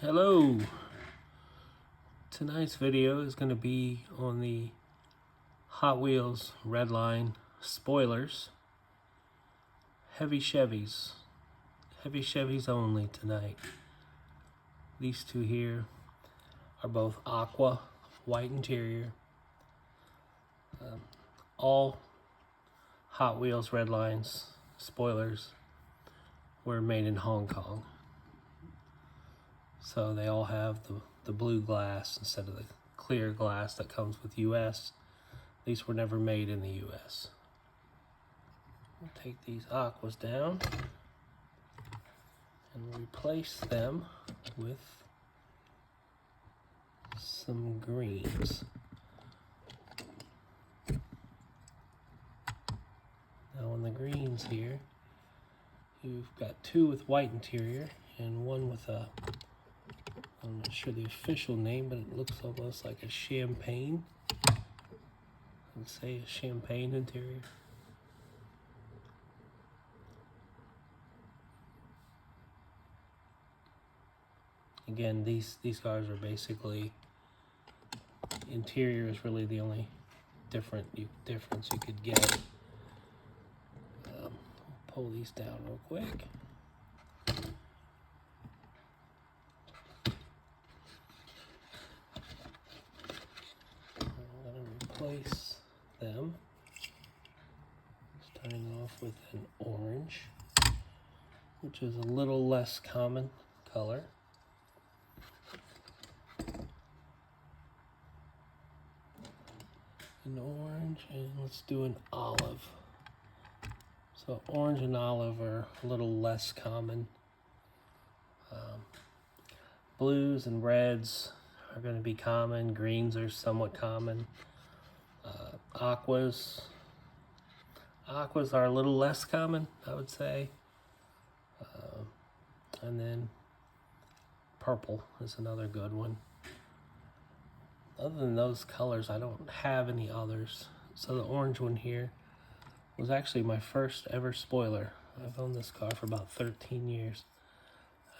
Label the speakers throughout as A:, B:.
A: Hello! Tonight's video is going to be on the Hot Wheels Redline spoilers. Heavy Chevys only tonight. These two here are both aqua, white interior. All Hot Wheels Redlines spoilers were made in Hong Kong. So they all have the blue glass instead of the clear glass that comes with US. These were never made in the US. We'll take these aquas down and replace them with some greens. Now on the greens here, you've got two with white interior and one with a, I'm not sure the official name, but it looks almost like a champagne. Let's say a champagne interior. Again, these cars are basically, interior is really the only difference you could get. Pull these down real quick. I'm going to replace them, starting off with an orange, which is a little less common color. An orange, and let's do an olive. So orange and olive are a little less common. Blues and reds are going to be common. Greens are somewhat common. Aquas are a little less common, I would say. And then purple is another good one. Other than those colors, I don't have any others. So the orange one here was actually my first ever spoiler. I've owned this car for about 13 years.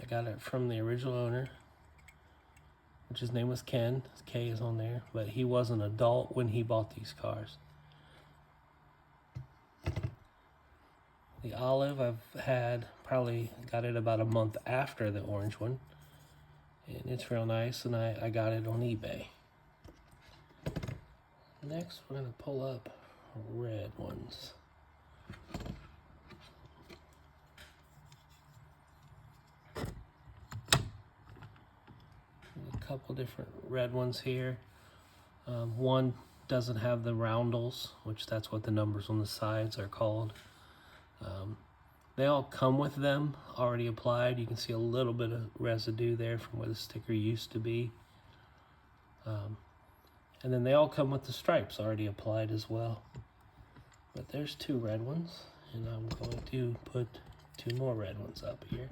A: I got it from the original owner, which his name was Ken. His K is on there, but he was an adult when he bought these cars. The olive I've had, probably got it about a month after the orange one, and it's real nice, and I got it on eBay. Next, we're going to pull up red ones. A couple different red ones here. One doesn't have the roundels, which that's what the numbers on the sides are called. They all come with them already applied. You can see a little bit of residue there from where the sticker used to be. And then they all come with the stripes already applied as well. But there's two red ones, and I'm going to put two more red ones up here.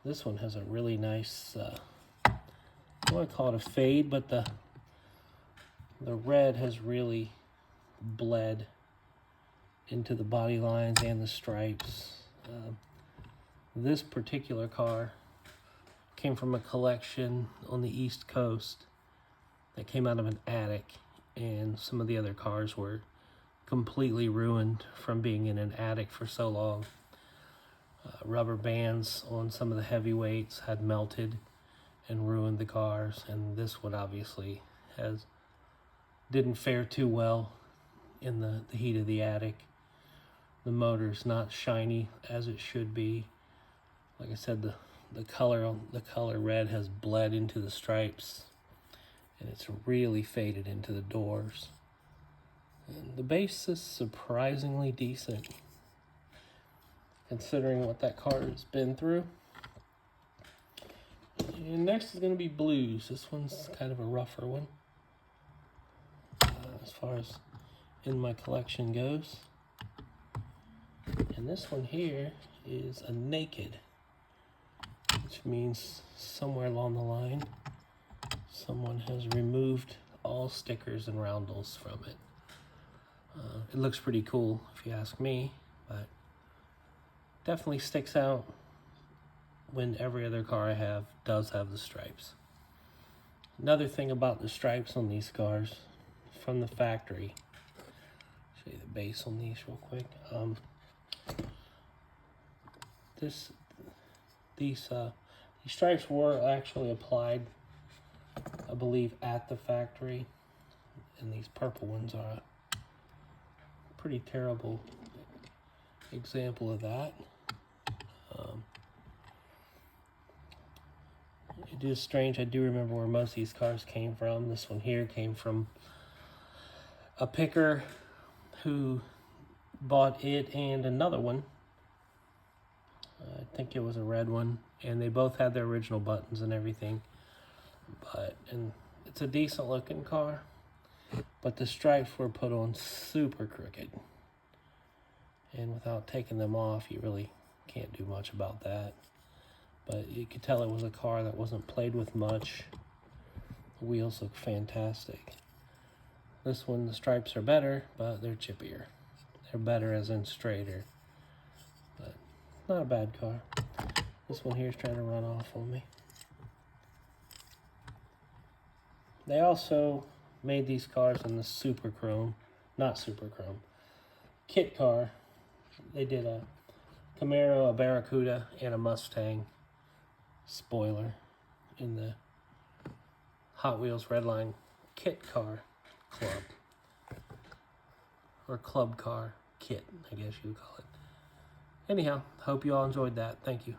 A: This one has a really nice, I want to call it a fade, but the red has really bled into the body lines and the stripes. This particular car came from a collection on the East Coast that came out of an attic, and some of the other cars were completely ruined from being in an attic for so long. Rubber bands on some of the heavyweights had melted and ruined the cars, and this one obviously didn't fare too well in the heat of the attic. The motor's not shiny as it should be. Like I said, the color red has bled into the stripes, and it's really faded into the doors. And the base is surprisingly decent, considering what that car has been through. And next is going to be blues. This one's kind of a rougher one, as far as in my collection goes. And this one here is a naked, which means somewhere along the line, someone has removed all stickers and roundels from it. It looks pretty cool if you ask me, but definitely sticks out when every other car I have does have the stripes. Another thing about the stripes on these cars from the factory, show you the base on these real quick. These stripes were actually applied, I believe, at the factory, and these purple ones are a pretty terrible example of that. It is strange. I do remember where most of these cars came from. This one here came from a picker who bought it and another one. I think it was a red one, and they both had their original buttons and everything. And it's a decent looking car, but the stripes were put on super crooked. And without taking them off, you really can't do much about that. But you could tell it was a car that wasn't played with much. The wheels look fantastic. This one, the stripes are better, but they're chippier. They're better as in straighter. But not a bad car. This one here is trying to run off on me. They also made these cars in the super chrome, not super chrome, kit car. They did a Camaro, a Barracuda, and a Mustang spoiler in the Hot Wheels Redline kit car club, or club car kit, I guess you would call it. Anyhow, hope you all enjoyed that. Thank you.